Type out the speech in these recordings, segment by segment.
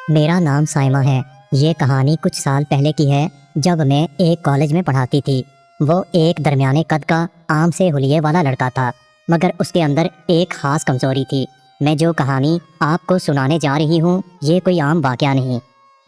میرا نام سائمہ ہے۔ یہ کہانی کچھ سال پہلے کی ہے، جب میں ایک کالج میں پڑھاتی تھی۔ وہ ایک درمیانے قد کا عام سے حلیے والا لڑکا تھا، مگر اس کے اندر ایک خاص کمزوری تھی۔ میں جو کہانی آپ کو سنانے جا رہی ہوں یہ کوئی عام واقعہ نہیں۔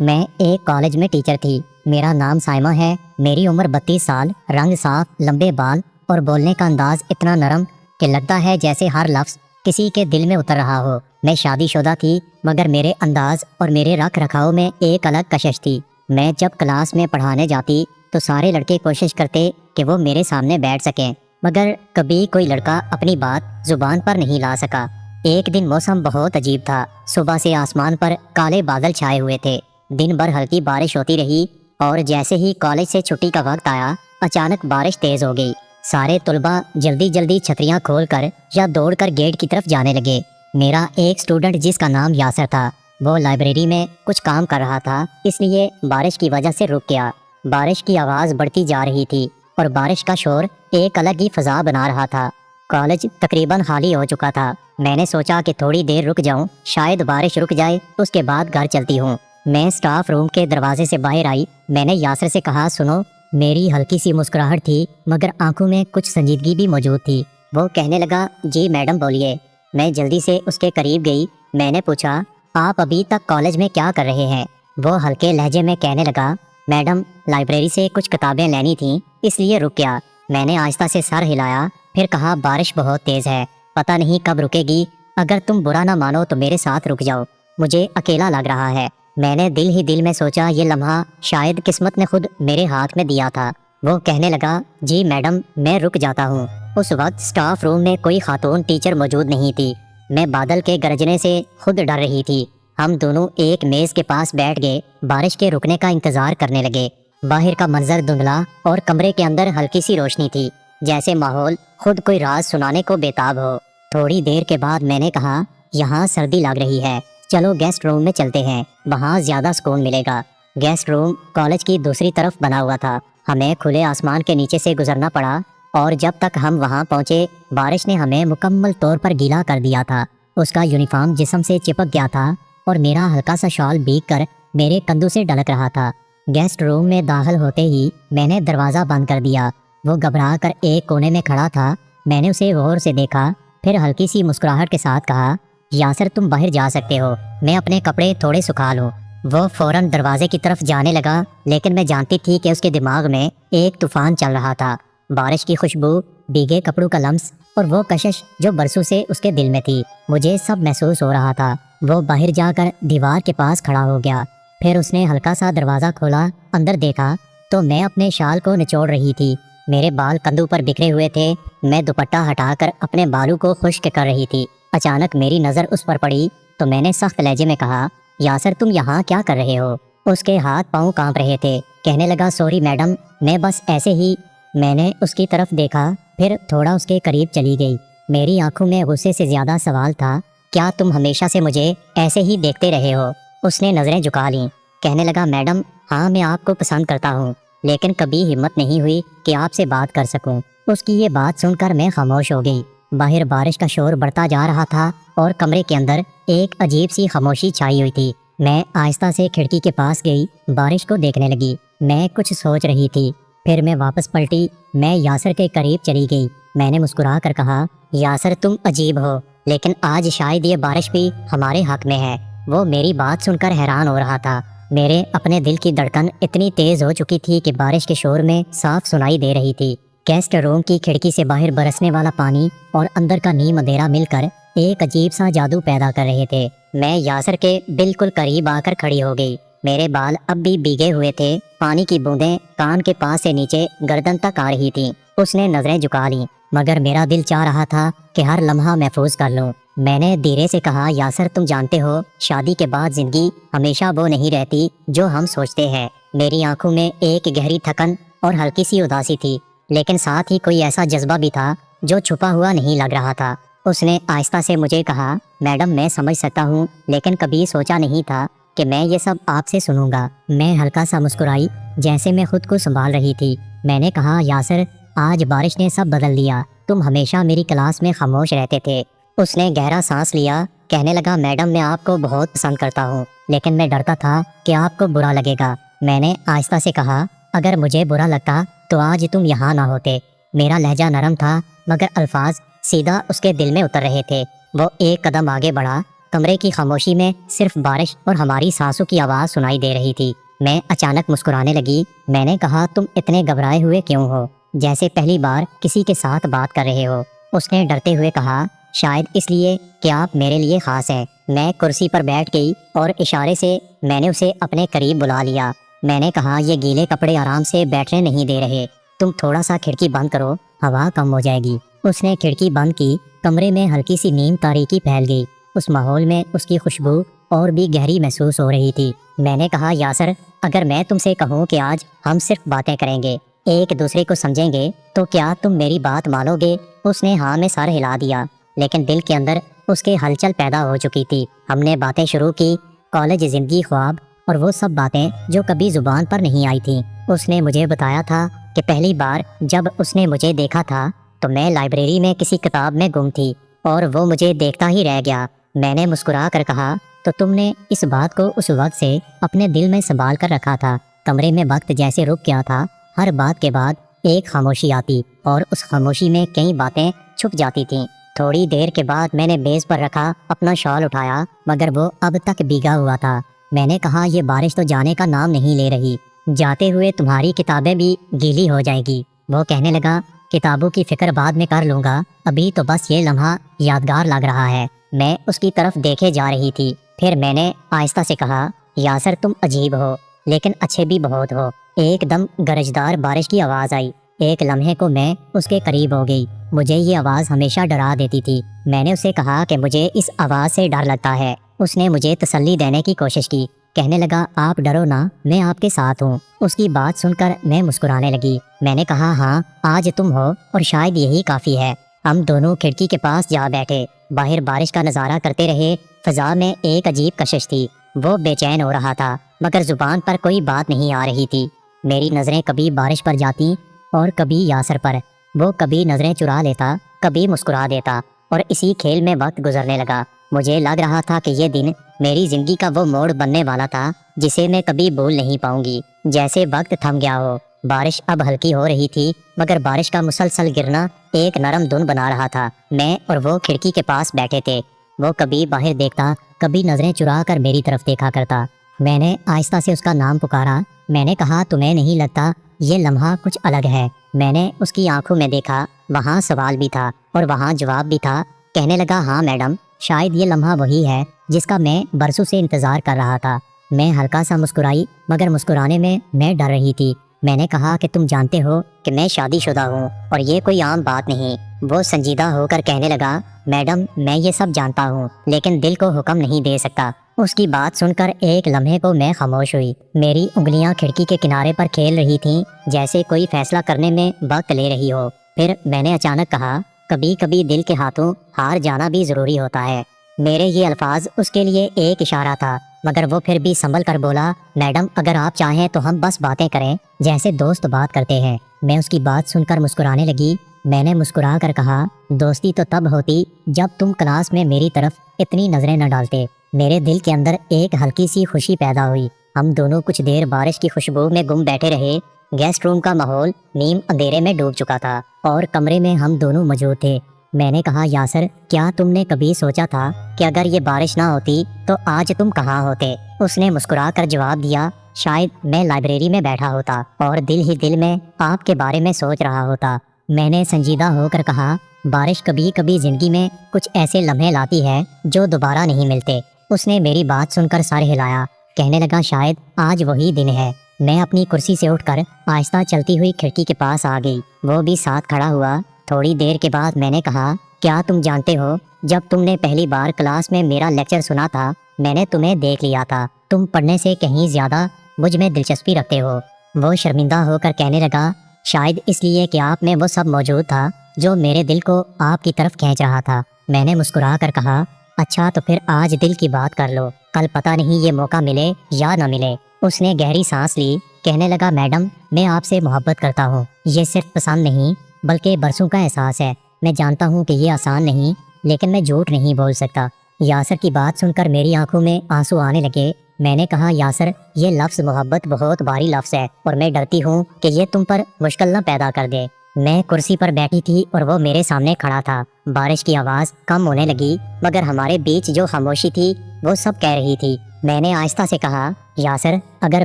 میں ایک کالج میں ٹیچر تھی۔ میرا نام سائمہ ہے، میری عمر 32 سال، رنگ صاف، لمبے بال اور بولنے کا انداز اتنا نرم کہ لگتا ہے جیسے ہر لفظ کسی کے دل میں اتر رہا ہو۔ میں شادی شدہ تھی، مگر میرے انداز اور میرے رکھ رکھاؤ میں ایک الگ کشش تھی۔ میں جب کلاس میں پڑھانے جاتی تو سارے لڑکے کوشش کرتے کہ وہ میرے سامنے بیٹھ سکیں، مگر کبھی کوئی لڑکا اپنی بات زبان پر نہیں لا سکا۔ ایک دن موسم بہت عجیب تھا۔ صبح سے آسمان پر کالے بادل چھائے ہوئے تھے، دن بھر ہلکی بارش ہوتی رہی، اور جیسے ہی کالج سے چھٹی کا وقت آیا اچانک بارش تیز ہو گئی۔ سارے طلباء جلدی جلدی چھتریاں کھول کر یا دوڑ کر گیٹ کی طرف جانے لگے۔ میرا ایک سٹوڈنٹ جس کا نام یاسر تھا، وہ لائبریری میں کچھ کام کر رہا تھا، اس لیے بارش کی وجہ سے رک گیا۔ بارش کی آواز بڑھتی جا رہی تھی اور بارش کا شور ایک الگ ہی فضا بنا رہا تھا۔ کالج تقریباً خالی ہو چکا تھا۔ میں نے سوچا کہ تھوڑی دیر رک جاؤں، شاید بارش رک جائے، اس کے بعد گھر چلتی ہوں۔ میں اسٹاف روم کے دروازے سے باہر آئی۔ میں نے یاسر سے کہا، سنو۔ میری ہلکی سی مسکراہٹ تھی، مگر آنکھوں میں کچھ سنجیدگی بھی موجود تھی۔ وہ کہنے لگا، جی میڈم بولیے۔ میں جلدی سے اس کے قریب گئی۔ میں نے پوچھا، آپ ابھی تک کالج میں کیا کر رہے ہیں؟ وہ ہلکے لہجے میں کہنے لگا، میڈم لائبریری سے کچھ کتابیں لینی تھیں، اس لیے رک گیا۔ میں نے آہستہ سے سر ہلایا، پھر کہا، بارش بہت تیز ہے، پتہ نہیں کب رکے گی، اگر تم برا نہ مانو تو میرے ساتھ رک جاؤ، مجھے اکیلا لگ رہا ہے۔ میں نے دل ہی دل میں سوچا یہ لمحہ شاید قسمت نے خود میرے ہاتھ میں دیا تھا۔ وہ کہنے لگا، جی میڈم میں رک جاتا ہوں۔ اس وقت اسٹاف روم میں کوئی خاتون ٹیچر موجود نہیں تھی۔ میں بادل کے گرجنے سے خود ڈر رہی تھی۔ ہم دونوں ایک میز کے پاس بیٹھ گئے، بارش کے رکنے کا انتظار کرنے لگے۔ باہر کا منظر دھندلا اور کمرے کے اندر ہلکی سی روشنی تھی، جیسے ماحول خود کوئی راز سنانے کو بےتاب ہو۔ تھوڑی دیر کے بعد میں نے کہا، یہاں سردی لگ رہی ہے، چلو گیسٹ روم میں چلتے ہیں، وہاں زیادہ سکون ملے گا۔ گیسٹ روم کالج کی دوسری طرف بنا ہوا تھا۔ ہمیں کھلے آسمان کے نیچے سے گزرنا پڑا، اور جب تک ہم وہاں پہنچے بارش نے ہمیں مکمل طور پر گیلا کر دیا تھا۔ اس کا یونیفارم جسم سے چپک گیا تھا اور میرا ہلکا سا شال بھیگ کر میرے کندھوں سے ڈھلک رہا تھا۔ گیسٹ روم میں داخل ہوتے ہی میں نے دروازہ بند کر دیا۔ وہ گھبرا کر ایک کونے میں کھڑا تھا۔ میں نے اسے غور سے دیکھا، پھر ہلکی سی مسکراہٹ کے ساتھ کہا، یاسر تم باہر جا سکتے ہو، میں اپنے کپڑے تھوڑے سکھا لوں۔ وہ فوراً دروازے کی طرف جانے لگا، لیکن میں جانتی تھی کہ اس کے دماغ میں ایک طوفان چل رہا تھا۔ بارش کی خوشبو، بھیگے کپڑوں کا لمس اور وہ کشش جو برسوں سے اس کے دل میں تھی، مجھے سب محسوس ہو رہا تھا۔ وہ باہر جا کر دیوار کے پاس کھڑا ہو گیا، پھر اس نے ہلکا سا دروازہ کھولا۔ اندر دیکھا تو میں اپنے شال کو نچوڑ رہی تھی، میرے بال کندھوں پر بکھرے ہوئے تھے۔ میں دوپٹہ ہٹا کر اپنے بالوں کو خشک کر رہی تھی۔ اچانک میری نظر اس پر پڑی تو میں نے سخت لہجے میں کہا، یاسر تم یہاں کیا کر رہے ہو؟ اس کے ہاتھ پاؤں کانپ رہے تھے۔ کہنے لگا، سوری میڈم، میں بس ایسے ہی۔ میں نے اس کی طرف دیکھا، پھر تھوڑا اس کے قریب چلی گئی۔ میری آنکھوں میں غصے سے زیادہ سوال تھا، کیا تم ہمیشہ سے مجھے ایسے ہی دیکھتے رہے ہو؟ اس نے نظریں جھکا لیں۔ کہنے لگا، میڈم ہاں میں آپ کو پسند کرتا ہوں، لیکن کبھی ہمت نہیں ہوئی کہ آپ سے بات کر سکوں۔ اس کی یہ بات سن کر میں خاموش ہو گئی۔ باہر بارش کا شور بڑھتا جا رہا تھا اور کمرے کے اندر ایک عجیب سی خاموشی چھائی ہوئی تھی۔ میں آہستہ سے کھڑکی کے پاس گئی، بارش کو دیکھنے لگی۔ میں کچھ سوچ رہی تھی، پھر میں واپس پلٹی۔ میں یاسر کے قریب چلی گئی۔ میں نے مسکرا کر کہا، یاسر تم عجیب ہو، لیکن آج شاید یہ بارش بھی ہمارے حق میں ہے۔ وہ میری بات سن کر حیران ہو رہا تھا۔ میرے اپنے دل کی دھڑکن اتنی تیز ہو چکی تھی کہ بارش کے شور میں صاف سنائی دے رہی تھی۔ گیسٹ روم کی کھڑکی سے باہر برسنے والا پانی اور اندر کا نیم اندھیرا مل کر ایک عجیب سا جادو پیدا کر رہے تھے۔ میں یاسر کے بالکل قریب آ کر کھڑی ہو گئی۔ میرے بال اب بھی بھیگے ہوئے تھے، پانی کی بوندیں کان کے پاس سے نیچے گردن تک آ رہی تھیں۔ اس نے نظریں جھکا لیں، مگر میرا دل چاہ رہا تھا کہ ہر لمحہ محفوظ کر لوں۔ میں نے دھیرے سے کہا، یاسر تم جانتے ہو شادی کے بعد زندگی ہمیشہ وہ نہیں رہتی جو ہم سوچتے ہیں۔ میری آنکھوں میں ایک گہری تھکن اور ہلکی سی اداسی تھی، لیکن ساتھ ہی کوئی ایسا جذبہ بھی تھا جو چھپا ہوا نہیں لگ رہا تھا۔ اس نے آہستہ سے مجھے کہا، میڈم میں سمجھ سکتا ہوں، لیکن کبھی سوچا نہیں تھا کہ میں یہ سب آپ سے سنوں گا۔ میں ہلکا سا مسکرائی، جیسے میں خود کو سنبھال رہی تھی۔ میں نے کہا، یاسر آج بارش نے سب بدل دیا، تم ہمیشہ میری کلاس میں خاموش رہتے تھے۔ اس نے گہرا سانس لیا کہنے لگا میڈم میں آپ کو بہت پسند کرتا ہوں، لیکن میں ڈرتا تھا کہ آپ کو برا لگے گا۔ میں نے آہستہ سے کہا اگر مجھے برا لگتا تو آج تم یہاں نہ ہوتے۔ میرا لہجہ نرم تھا مگر الفاظ سیدھا اس کے دل میں اتر رہے تھے۔ وہ ایک قدم آگے بڑھا، کمرے کی خاموشی میں صرف بارش اور ہماری سانسوں کی آواز سنائی دے رہی تھی۔ میں اچانک مسکرانے لگی۔ میں نے کہا تم اتنے گھبرائے ہوئے کیوں ہو، جیسے پہلی بار کسی کے ساتھ بات کر رہے ہو؟ اس نے ڈرتے ہوئے کہا شاید اس لیے کہ آپ میرے لیے خاص ہیں۔ میں کرسی پر بیٹھ گئی اور اشارے سے میں نے اسے اپنے قریب بلا لیا۔ میں نے کہا یہ گیلے کپڑے آرام سے بیٹھنے نہیں دے رہے، تم تھوڑا سا کھڑکی بند کرو، ہوا کم ہو جائے گی۔ اس نے کھڑکی بند کی۔ کمرے میں ہلکی سی نیند تاریکی پھیل گئی۔ اس ماحول میں اس کی خوشبو اور بھی گہری محسوس ہو رہی تھی۔ میں نے کہا یاسر اگر میں تم سے کہوں کہ آج ہم صرف باتیں کریں گے، ایک دوسرے کو سمجھیں گے، تو کیا تم میری بات مانو گے؟ اس نے ہاں میں سر ہلا دیا، لیکن دل کے اندر اس کے ہلچل پیدا ہو چکی تھی۔ ہم نے باتیں شروع کی، کالج زندگی، خواب اور وہ سب باتیں جو کبھی زبان پر نہیں آئی تھیں۔ اس نے مجھے بتایا تھا کہ پہلی بار جب اس نے مجھے دیکھا تھا تو میں لائبریری میں کسی کتاب میں گم تھی اور وہ مجھے دیکھتا ہی رہ گیا۔ میں نے مسکرا کر کہا تو تم نے اس بات کو اس وقت سے اپنے دل میں سنبھال کر رکھا تھا۔ کمرے میں وقت جیسے رک گیا تھا، ہر بات کے بعد ایک خاموشی آتی اور اس خاموشی میں کئی باتیں چھپ جاتی تھیں۔ تھوڑی دیر کے بعد میں نے میز پر رکھا اپنا شال اٹھایا مگر وہ اب تک بھیگا ہوا تھا۔ میں نے کہا یہ بارش تو جانے کا نام نہیں لے رہی، جاتے ہوئے تمہاری کتابیں بھی گیلی ہو جائے گی۔ وہ کہنے لگا کتابوں کی فکر بعد میں کر لوں گا، ابھی تو بس یہ لمحہ یادگار لگ رہا ہے۔ میں اس کی طرف دیکھے جا رہی تھی، پھر میں نے آہستہ سے کہا یاسر تم عجیب ہو لیکن اچھے بھی بہت ہو۔ ایک دم گرجدار بارش کی آواز آئی۔ ایک لمحے کو میں اس کے قریب ہو گئی۔ مجھے یہ آواز ہمیشہ ڈرا دیتی تھی۔ میں نے اسے کہا کہ مجھے اس آواز سے ڈر لگتا ہے۔ اس نے مجھے تسلی دینے کی کوشش کی، کہنے لگا آپ ڈرو نہ، میں آپ کے ساتھ ہوں۔ اس کی بات سن کر میں مسکرانے لگی۔ میں نے کہا ہاں آج تم ہو اور شاید یہی کافی ہے۔ ہم دونوں کھڑکی کے پاس جا بیٹھے، باہر بارش کا نظارہ کرتے رہے۔ فضا میں ایک عجیب کشش تھی، وہ بے چین ہو رہا تھا مگر زبان پر کوئی بات نہیں آ رہی تھی۔ میری نظریں کبھی بارش پر جاتی اور کبھی یاسر پر۔ وہ کبھی نظریں چرا لیتا، کبھی مسکرا دیتا اور اسی کھیل میں وقت گزرنے لگا۔ مجھے لگ رہا تھا کہ یہ دن میری زندگی کا وہ موڑ بننے والا تھا جسے میں کبھی بھول نہیں پاؤں گی۔ جیسے وقت تھم گیا ہو۔ بارش اب ہلکی ہو رہی تھی مگر بارش کا مسلسل گرنا ایک نرم دھن بنا رہا تھا۔ میں اور وہ کھڑکی کے پاس بیٹھے تھے۔ وہ کبھی باہر دیکھتا، کبھی نظریں چرا کر میری طرف دیکھا کرتا۔ میں نے آہستہ سے اس کا نام پکارا۔ میں نے کہا تمہیں نہیں لگتا یہ لمحہ کچھ الگ ہے؟ میں نے اس کی آنکھوں میں دیکھا، وہاں سوال بھی تھا اور وہاں جواب بھی تھا۔ کہنے لگا ہاں میڈم، شاید یہ لمحہ وہی ہے جس کا میں برسوں سے انتظار کر رہا تھا۔ میں ہلکا سا مسکرائی مگر مسکرانے میں ڈر رہی تھی۔ میں نے کہا کہ تم جانتے ہو کہ میں شادی شدہ ہوں اور یہ کوئی عام بات نہیں۔ وہ سنجیدہ ہو کر کہنے لگا میڈم میں یہ سب جانتا ہوں لیکن دل کو حکم نہیں دے سکتا۔ اس کی بات سن کر ایک لمحے کو میں خاموش ہوئی۔ میری انگلیاں کھڑکی کے کنارے پر کھیل رہی تھیں جیسے کوئی فیصلہ کرنے میں وقت لے رہی ہو۔ پھر میں نے اچانک کہا کبھی کبھی دل کے ہاتھوں ہار جانا بھی ضروری ہوتا ہے۔ میرے یہ الفاظ اس کے لیے ایک اشارہ تھا مگر وہ پھر بھی سنبھل کر بولا میڈم اگر آپ چاہیں تو ہم بس باتیں کریں جیسے دوست بات کرتے ہیں۔ میں اس کی بات سن کر مسکرانے لگی۔ میں نے مسکرا کر کہا دوستی تو تب ہوتی جب تم کلاس میں میری طرف اتنی نظریں نہ ڈالتے۔ میرے دل کے اندر ایک ہلکی سی خوشی پیدا ہوئی۔ ہم دونوں کچھ دیر بارش کی خوشبو میں گم بیٹھے رہے۔ گیسٹ روم کا ماحول نیم اندھیرے میں ڈوب چکا تھا اور کمرے میں ہم دونوں موجود تھے۔ میں نے کہا یاسر کیا تم نے کبھی سوچا تھا کہ اگر یہ بارش نہ ہوتی تو آج تم کہاں ہوتے؟ اس نے مسکرا کر جواب دیا شاید میں لائبریری میں بیٹھا ہوتا اور دل ہی دل میں آپ کے بارے میں سوچ رہا ہوتا۔ میں نے سنجیدہ ہو کر کہا بارش کبھی کبھی زندگی میں کچھ ایسے لمحے لاتی ہے جو دوبارہ نہیں ملتے۔ اس نے میری بات سن کر سر ہلایا، کہنے لگا شاید آج وہی دن ہے۔ میں اپنی کرسی سے اٹھ کر آہستہ چلتی ہوئی کھڑکی کے پاس آ گئی۔ وہ بھی ساتھ کھڑا ہوا۔ تھوڑی دیر کے بعد میں نے کہا کیا تم جانتے ہو جب تم نے پہلی بار کلاس میں میرا لیکچر سنا تھا میں نے تمہیں دیکھ لیا تھا، تم پڑھنے سے کہیں زیادہ مجھ میں دلچسپی رکھتے ہو۔ وہ شرمندہ ہو کر کہنے لگا شاید اس لیے کہ آپ میں وہ سب موجود تھا جو میرے دل کو آپ کی طرف کھینچ رہا تھا۔ میں نے مسکرا کر کہا اچھا تو پھر آج دل کی بات کر لو، کل پتہ نہیں یہ موقع ملے یا نہ ملے۔ اس نے گہری سانس لی، کہنے لگا میڈم میں آپ سے محبت کرتا ہوں، یہ صرف پسند نہیں بلکہ برسوں کا احساس ہے۔ میں جانتا ہوں کہ یہ آسان نہیں لیکن میں جھوٹ نہیں بول سکتا۔ یاسر کی بات سن کر میری آنکھوں میں آنسو آنے لگے۔ میں نے کہا یاسر یہ لفظ محبت بہت بھاری لفظ ہے اور میں ڈرتی ہوں کہ یہ تم پر مشکل نہ پیدا کر دے۔ میں کرسی پر بیٹھی تھی اور وہ میرے سامنے کھڑا تھا۔ بارش کی آواز کم ہونے لگی مگر ہمارے بیچ جو خاموشی تھی وہ سب کہہ رہی تھی۔ میں نے آہستہ سے کہا یاسر اگر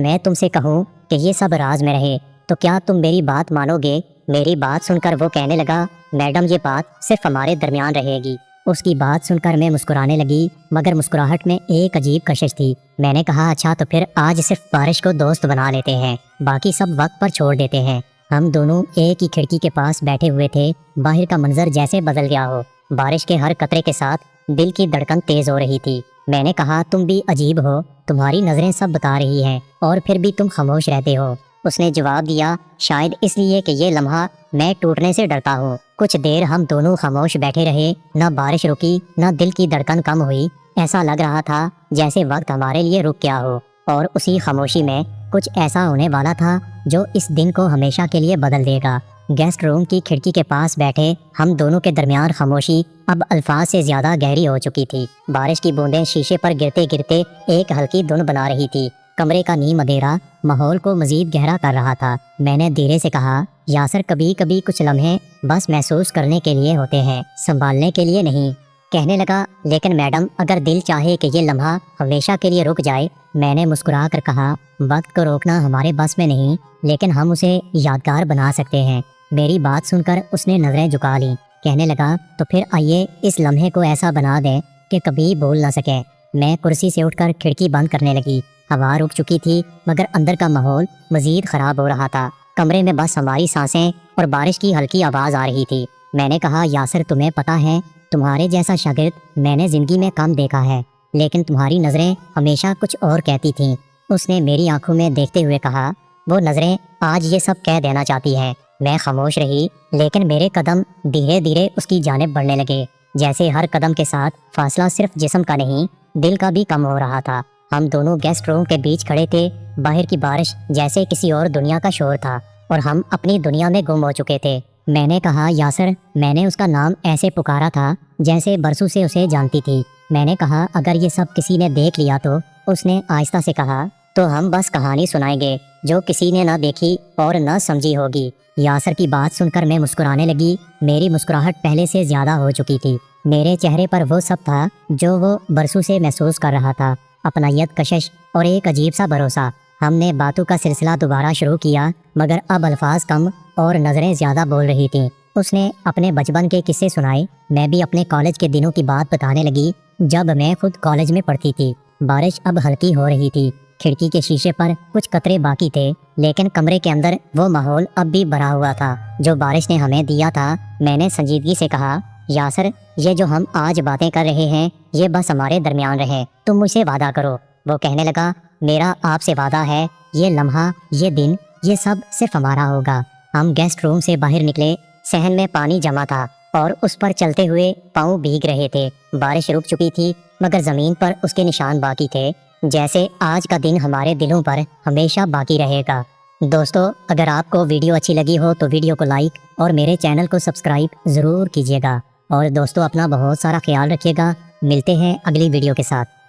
میں تم سے کہوں کہ یہ سب راز میں رہے تو کیا تم میری بات مانو گے؟ میری بات سن کر وہ کہنے لگا میڈم یہ بات صرف ہمارے درمیان رہے گی۔ اس کی بات سن کر میں مسکرانے لگی مگر مسکراہٹ میں ایک عجیب کشش تھی۔ میں نے کہا اچھا تو پھر آج صرف بارش کو دوست بنا لیتے ہیں، باقی سب وقت پر چھوڑ دیتے ہیں۔ ہم دونوں ایک ہی کھڑکی کے پاس بیٹھے ہوئے تھے۔ باہر کا منظر جیسے بدل گیا ہو، بارش کے ہر قطرے کے ساتھ دل کی دھڑکن تیز ہو رہی تھی۔ میں نے کہا تم بھی عجیب ہو، تمہاری نظریں سب بتا رہی ہیں اور پھر بھی تم خاموش رہتے ہو۔ اس نے جواب دیا شاید اس لیے کہ یہ لمحہ میں ٹوٹنے سے ڈرتا ہوں۔ کچھ دیر ہم دونوں خاموش بیٹھے رہے، نہ بارش رکی نہ دل کی دھڑکن کم ہوئی۔ ایسا لگ رہا تھا جیسے وقت ہمارے لیے رک گیا ہو اور اسی خاموشی میں کچھ ایسا ہونے والا تھا جو اس دن کو ہمیشہ کے لیے بدل دے گا۔ گیسٹ روم کی کھڑکی کے پاس بیٹھے ہم دونوں کے درمیان خاموشی اب الفاظ سے زیادہ گہری ہو چکی تھی۔ بارش کی بوندیں شیشے پر گرتے گرتے ایک ہلکی دھن بنا رہی تھی۔ کمرے کا نیم اندھیرا ماحول کو مزید گہرا کر رہا تھا۔ میں نے دھیرے سے کہا یاسر کبھی کبھی کچھ لمحے بس محسوس کرنے کے لیے ہوتے ہیں، سنبھالنے کے لیے نہیں۔ کہنے لگا لیکن میڈم اگر دل چاہے کہ یہ لمحہ ہمیشہ کے لیے رک جائے؟ میں نے مسکرا کر کہا وقت کو روکنا ہمارے بس میں نہیں لیکن ہم اسے یادگار بنا سکتے ہیں۔ میری بات سن کر اس نے نظریں جھکا لیں۔ کہنے لگا تو پھر آئیے اس لمحے کو ایسا بنا دیں کہ کبھی بھول نہ سکیں۔ میں کرسی سے اٹھ کر کھڑکی بند کرنے لگی۔ ہوا رک چکی تھی مگر اندر کا ماحول مزید خراب ہو رہا تھا۔ کمرے میں بس ہماری سانسیں اور بارش کی ہلکی آواز آ رہی تھی۔ میں نے کہا یاسر تمہیں پتہ ہے تمہارے جیسا شاگرد میں نے زندگی میں کم دیکھا ہے لیکن تمہاری نظریں ہمیشہ کچھ اور کہتی تھیں۔ اس نے میری آنکھوں میں دیکھتے ہوئے کہا وہ نظریں آج یہ سب کہہ دینا چاہتی ہیں۔ میں خاموش رہی لیکن میرے قدم دھیرے دھیرے اس کی جانب بڑھنے لگے، جیسے ہر قدم کے ساتھ فاصلہ صرف جسم کا نہیں دل کا بھی کم ہو رہا تھا۔ ہم دونوں گیسٹ روم کے بیچ کھڑے تھے۔ باہر کی بارش جیسے کسی اور دنیا کا شور تھا اور ہم اپنی دنیا میں گم ہو چکے تھے۔ میں نے کہا یاسر میں نے اس کا نام ایسے پکارا تھا جیسے برسوں سے اسے جانتی تھی۔ میں نے کہا اگر یہ سب کسی نے دیکھ لیا تو؟ اس نے آہستہ سے کہا تو ہم بس کہانی سنائیں گے جو کسی نے نہ دیکھی اور نہ سمجھی ہوگی۔ یاسر کی بات سن کر میں مسکرانے لگی۔ میری مسکراہٹ پہلے سے زیادہ ہو چکی تھی۔ میرے چہرے پر وہ سب تھا جو وہ برسوں سے محسوس کر رہا تھا، اپنائیت، کشش اور ایک عجیب سا بھروسہ۔ ہم نے باتوں کا سلسلہ دوبارہ شروع کیا مگر اب الفاظ کم اور نظریں زیادہ بول رہی تھیں۔ اس نے اپنے بچپن کے قصے سنائے، میں بھی اپنے کالج کے دنوں کی بات بتانے لگی جب میں خود کالج میں پڑھتی تھی۔ بارش اب ہلکی ہو رہی تھی، کھڑکی کے شیشے پر کچھ قطرے باقی تھے لیکن کمرے کے اندر وہ ماحول اب بھی بھرا ہوا تھا جو بارش نے ہمیں دیا تھا۔ میں نے سنجیدگی سے کہا یاسر یہ جو ہم آج باتیں کر رہے ہیں یہ بس ہمارے درمیان رہے، تم مجھ سے وعدہ کرو۔ وہ کہنے لگا میرا آپ سے وعدہ ہے یہ لمحہ، یہ دن، یہ سب صرف ہمارا ہوگا۔ ہم گیسٹ روم سے باہر نکلے۔ صحن میں پانی جمع تھا اور اس پر چلتے ہوئے پاؤں بھیگ رہے تھے۔ بارش رک چکی تھی مگر زمین پر اس کے نشان باقی تھے، جیسے آج کا دن ہمارے دلوں پر ہمیشہ باقی رہے گا۔ دوستو اگر آپ کو ویڈیو اچھی لگی ہو تو ویڈیو کو لائک اور میرے چینل کو سبسکرائب ضرور کیجیے گا، اور دوستو اپنا بہت سارا خیال رکھیے گا۔ ملتے ہیں اگلی ویڈیو کے ساتھ۔